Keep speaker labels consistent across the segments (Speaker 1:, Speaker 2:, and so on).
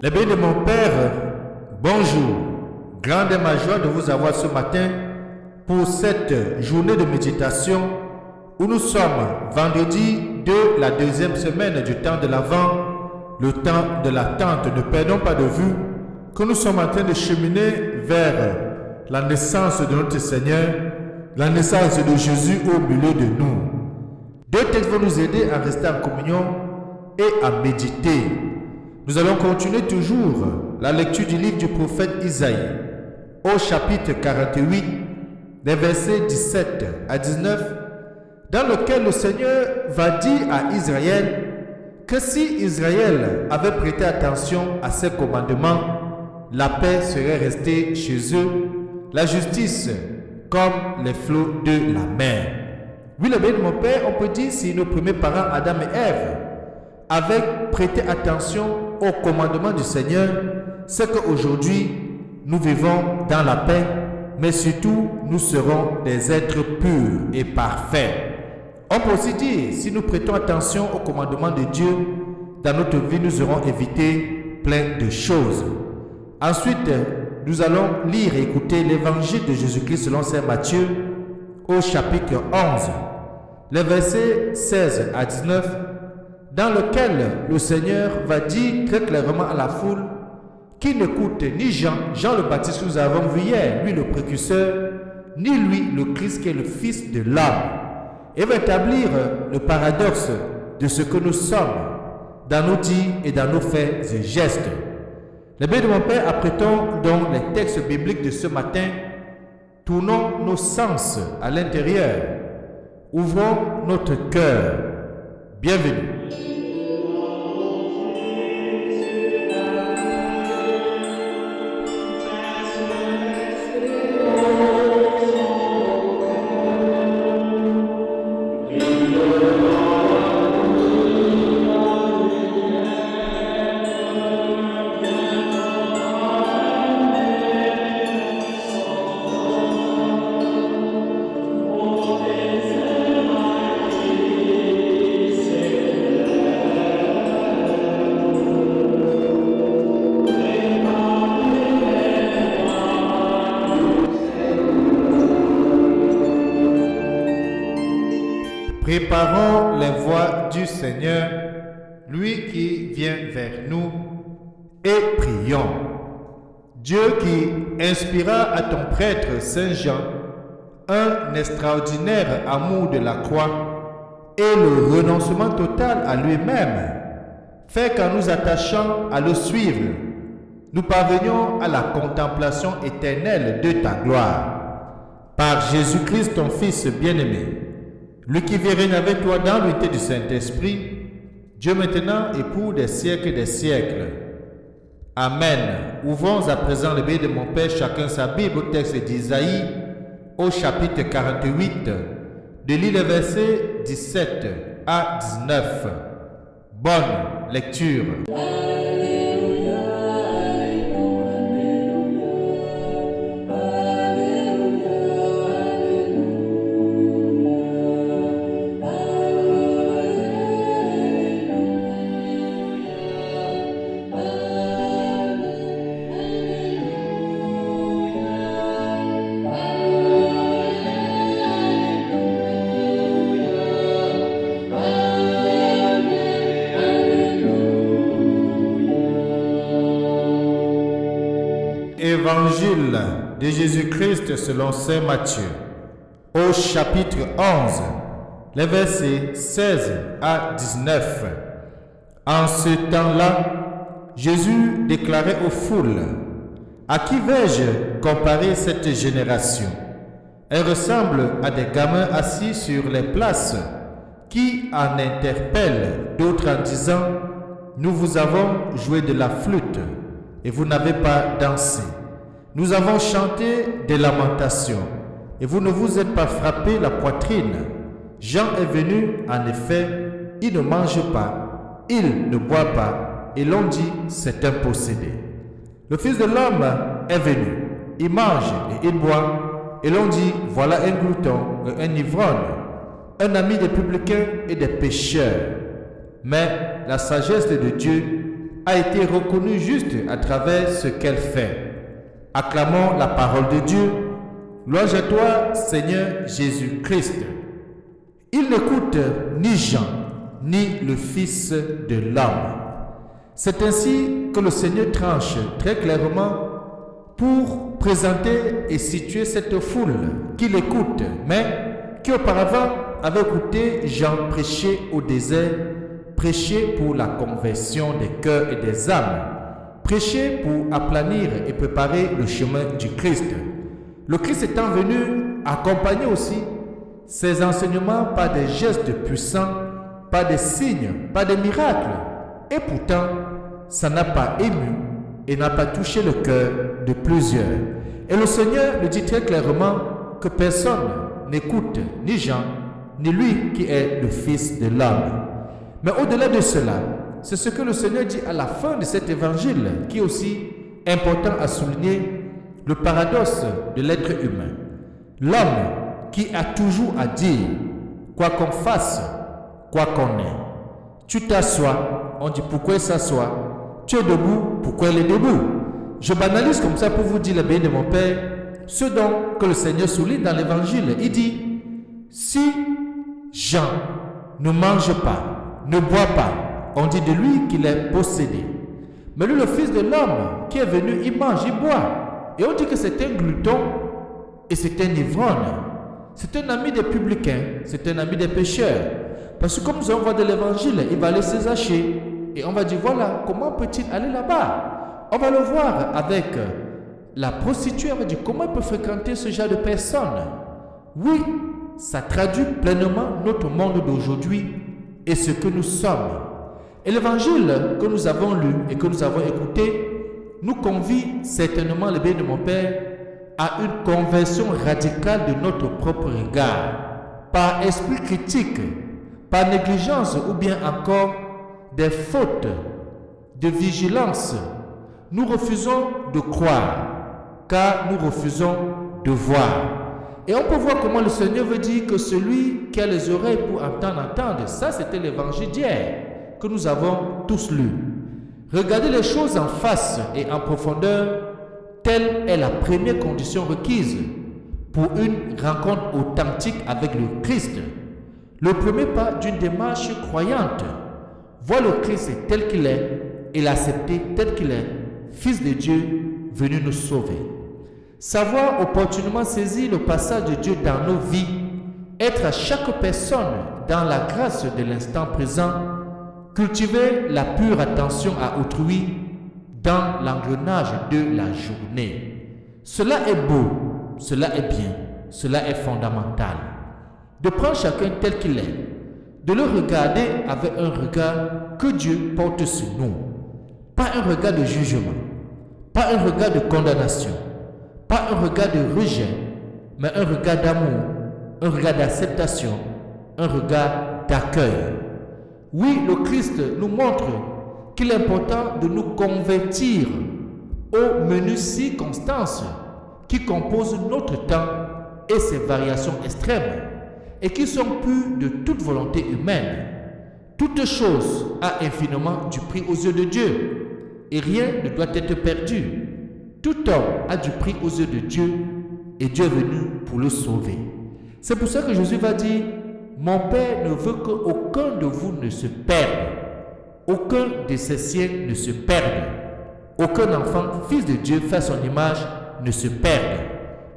Speaker 1: Les bénis de mon Père, bonjour. Grande est ma joie de vous avoir ce matin pour cette journée de méditation où nous sommes vendredi de la deuxième semaine du temps de l'Avent, le temps de l'attente. Ne perdons pas de vue que nous sommes en train de cheminer vers la naissance de notre Seigneur, la naissance de Jésus au milieu de nous. Deux textes vont nous aider à rester en communion et à méditer. Nous allons continuer toujours la lecture du livre du prophète Isaïe au chapitre 48, des versets 17 à 19, dans lequel le Seigneur va dire à Israël que si Israël avait prêté attention à ses commandements, la paix serait restée chez eux, la justice comme les flots de la mer. Oui, le bien de mon Père, on peut dire si nos premiers parents, Adam et Ève, avaient prêté attention au commandement du Seigneur, c'est qu'aujourd'hui, nous vivons dans la paix, mais surtout, nous serons des êtres purs et parfaits. On peut aussi dire, si nous prêtons attention au commandement de Dieu, dans notre vie, nous aurons évité plein de choses. Ensuite, nous allons lire et écouter l'évangile de Jésus-Christ selon saint Matthieu au chapitre 11, les versets 16 à 19, dans lequel le Seigneur va dire très clairement à la foule qui n'écoute ni Jean le Baptiste que nous avons vu hier, lui le précurseur, ni lui le Christ qui est le Fils de l'homme. Et va établir le paradoxe de ce que nous sommes dans nos dits et dans nos faits et gestes. Les bénis de mon Père, apprêtons donc les textes bibliques de ce matin. Tournons nos sens à l'intérieur. Ouvrons notre cœur. Bienvenue. Préparons les voies du Seigneur, lui qui vient vers nous, et prions. Dieu qui inspira à ton prêtre Saint Jean un extraordinaire amour de la croix et le renoncement total à lui-même, fait qu'en nous attachant à le suivre, nous parvenions à la contemplation éternelle de ta gloire. Par Jésus-Christ, ton Fils bien-aimé, lui qui vit règne avec toi dans l'unité du Saint-Esprit, Dieu maintenant et pour des siècles et des siècles. Amen. Ouvrons à présent le béni de mon Père, chacun sa Bible, au texte d'Isaïe, au chapitre 48, de lire les versets 17 à 19. Bonne lecture. Évangile de Jésus-Christ selon saint Matthieu, au chapitre 11, les versets 16 à 19. En ce temps-là, Jésus déclarait aux foules: « À qui vais-je comparer cette génération? Elle ressemble à des gamins assis sur les places qui en interpellent d'autres en disant: « Nous vous avons joué de la flûte et vous n'avez pas dansé. Nous avons chanté des lamentations et vous ne vous êtes pas frappé la poitrine. Jean est venu, en effet, il ne mange pas, il ne boit pas, et l'on dit c'est un possédé. Le Fils de l'homme est venu, il mange et il boit, et l'on dit voilà un glouton et un ivrogne, un ami des publicains et des pécheurs. Mais la sagesse de Dieu a été reconnue juste à travers ce qu'elle fait. Acclamons la parole de Dieu. Louange à toi, Seigneur Jésus-Christ. Il n'écoute ni Jean, ni le Fils de l'homme. C'est ainsi que le Seigneur tranche très clairement pour présenter et situer cette foule qui l'écoute, mais qui auparavant avait écouté Jean prêcher au désert, prêcher pour la conversion des cœurs et des âmes, prêcher pour aplanir et préparer le chemin du Christ. Le Christ étant venu accompagner aussi ses enseignements par des gestes puissants, par des signes, par des miracles. Et pourtant, ça n'a pas ému et n'a pas touché le cœur de plusieurs. Et le Seigneur le dit très clairement que personne n'écoute ni Jean, ni lui qui est le Fils de l'homme. Mais au-delà de cela, c'est ce que le Seigneur dit à la fin de cet évangile qui est aussi important à souligner, le paradoxe de l'être humain. L'homme qui a toujours à dire, quoi qu'on fasse, quoi qu'on ait. Tu t'assois, on dit pourquoi il s'assoit. Tu es debout, pourquoi il est debout. Je banalise comme ça pour vous dire le bien de mon Père, ce dont que le Seigneur souligne dans l'évangile. Il dit, si Jean ne mange pas, ne boit pas, on dit de lui qu'il est possédé. Mais lui, le Fils de l'homme qui est venu, il mange, il boit. Et on dit que c'est un glouton et c'est un ivrogne. C'est un ami des publicains, c'est un ami des pécheurs. Parce que comme nous allons voir de l'évangile, il va aller se zacher. Et on va dire, voilà, comment peut-il aller là-bas? On va le voir avec la prostituée. On va dire, comment il peut fréquenter ce genre de personnes? Oui, ça traduit pleinement notre monde d'aujourd'hui et ce que nous sommes. Et l'évangile que nous avons lu et que nous avons écouté nous convie certainement, le bien de mon Père, à une conversion radicale de notre propre regard, par esprit critique, par négligence ou bien encore des fautes de vigilance. Nous refusons de croire, car nous refusons de voir. Et on peut voir comment le Seigneur veut dire que celui qui a les oreilles pour entendre. Ça, c'était l'évangile d'hier que nous avons tous lu. Regardez les choses en face et en profondeur, telle est la première condition requise pour une rencontre authentique avec le Christ. Le premier pas d'une démarche croyante, voir le Christ tel qu'il est et l'accepter tel qu'il est, Fils de Dieu venu nous sauver. Savoir opportunément saisir le passage de Dieu dans nos vies, être à chaque personne dans la grâce de l'instant présent, cultiver la pure attention à autrui dans l'engrenage de la journée. Cela est beau, cela est bien, cela est fondamental. De prendre chacun tel qu'il est, de le regarder avec un regard que Dieu porte sur nous. Pas un regard de jugement, pas un regard de condamnation, pas un regard de rejet, mais un regard d'amour, un regard d'acceptation, un regard d'accueil. Oui, le Christ nous montre qu'il est important de nous convertir aux menues circonstances qui composent notre temps et ses variations extrêmes et qui sont pures de toute volonté humaine. Toute chose a infiniment du prix aux yeux de Dieu et rien ne doit être perdu. Tout homme a du prix aux yeux de Dieu et Dieu est venu pour le sauver. C'est pour ça que Jésus va dire, mon Père ne veut qu'aucun de vous ne se perde. Aucun de ses siens ne se perde. Aucun enfant, fils de Dieu, fait à son image, ne se perde.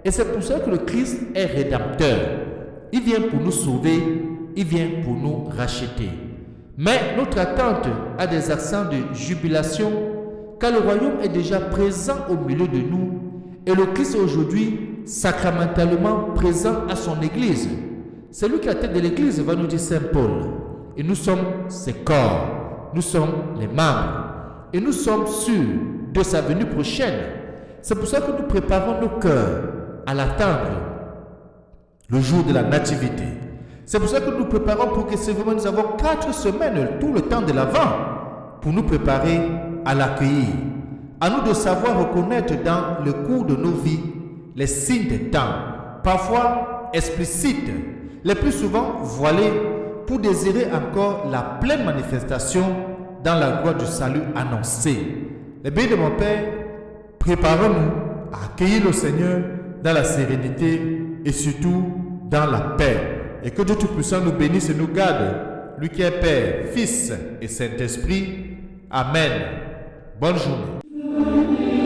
Speaker 1: Et c'est pour ça que le Christ est rédempteur. Il vient pour nous sauver, il vient pour nous racheter. Mais notre attente a des accents de jubilation, car le royaume est déjà présent au milieu de nous, et le Christ est aujourd'hui sacramentalement présent à son Église. C'est lui qui est la tête de l'Église, va nous dire Saint Paul. Et nous sommes ses corps, nous sommes les membres, et nous sommes sûrs de sa venue prochaine. C'est pour ça que nous préparons nos cœurs à l'attendre, le jour de la nativité. C'est pour ça que nous préparons pour que nous avons 4 semaines, tout le temps de l'Avent, pour nous préparer à l'accueillir. À nous de savoir reconnaître dans le cours de nos vies les signes des temps, parfois explicites, les plus souvent voilés, pour désirer encore la pleine manifestation dans la gloire du salut annoncé. Les bénis de mon Père, préparons-nous à accueillir le Seigneur dans la sérénité et surtout dans la paix. Et que Dieu Tout-Puissant nous bénisse et nous garde, lui qui est Père, Fils et Saint-Esprit. Amen. Bonne journée.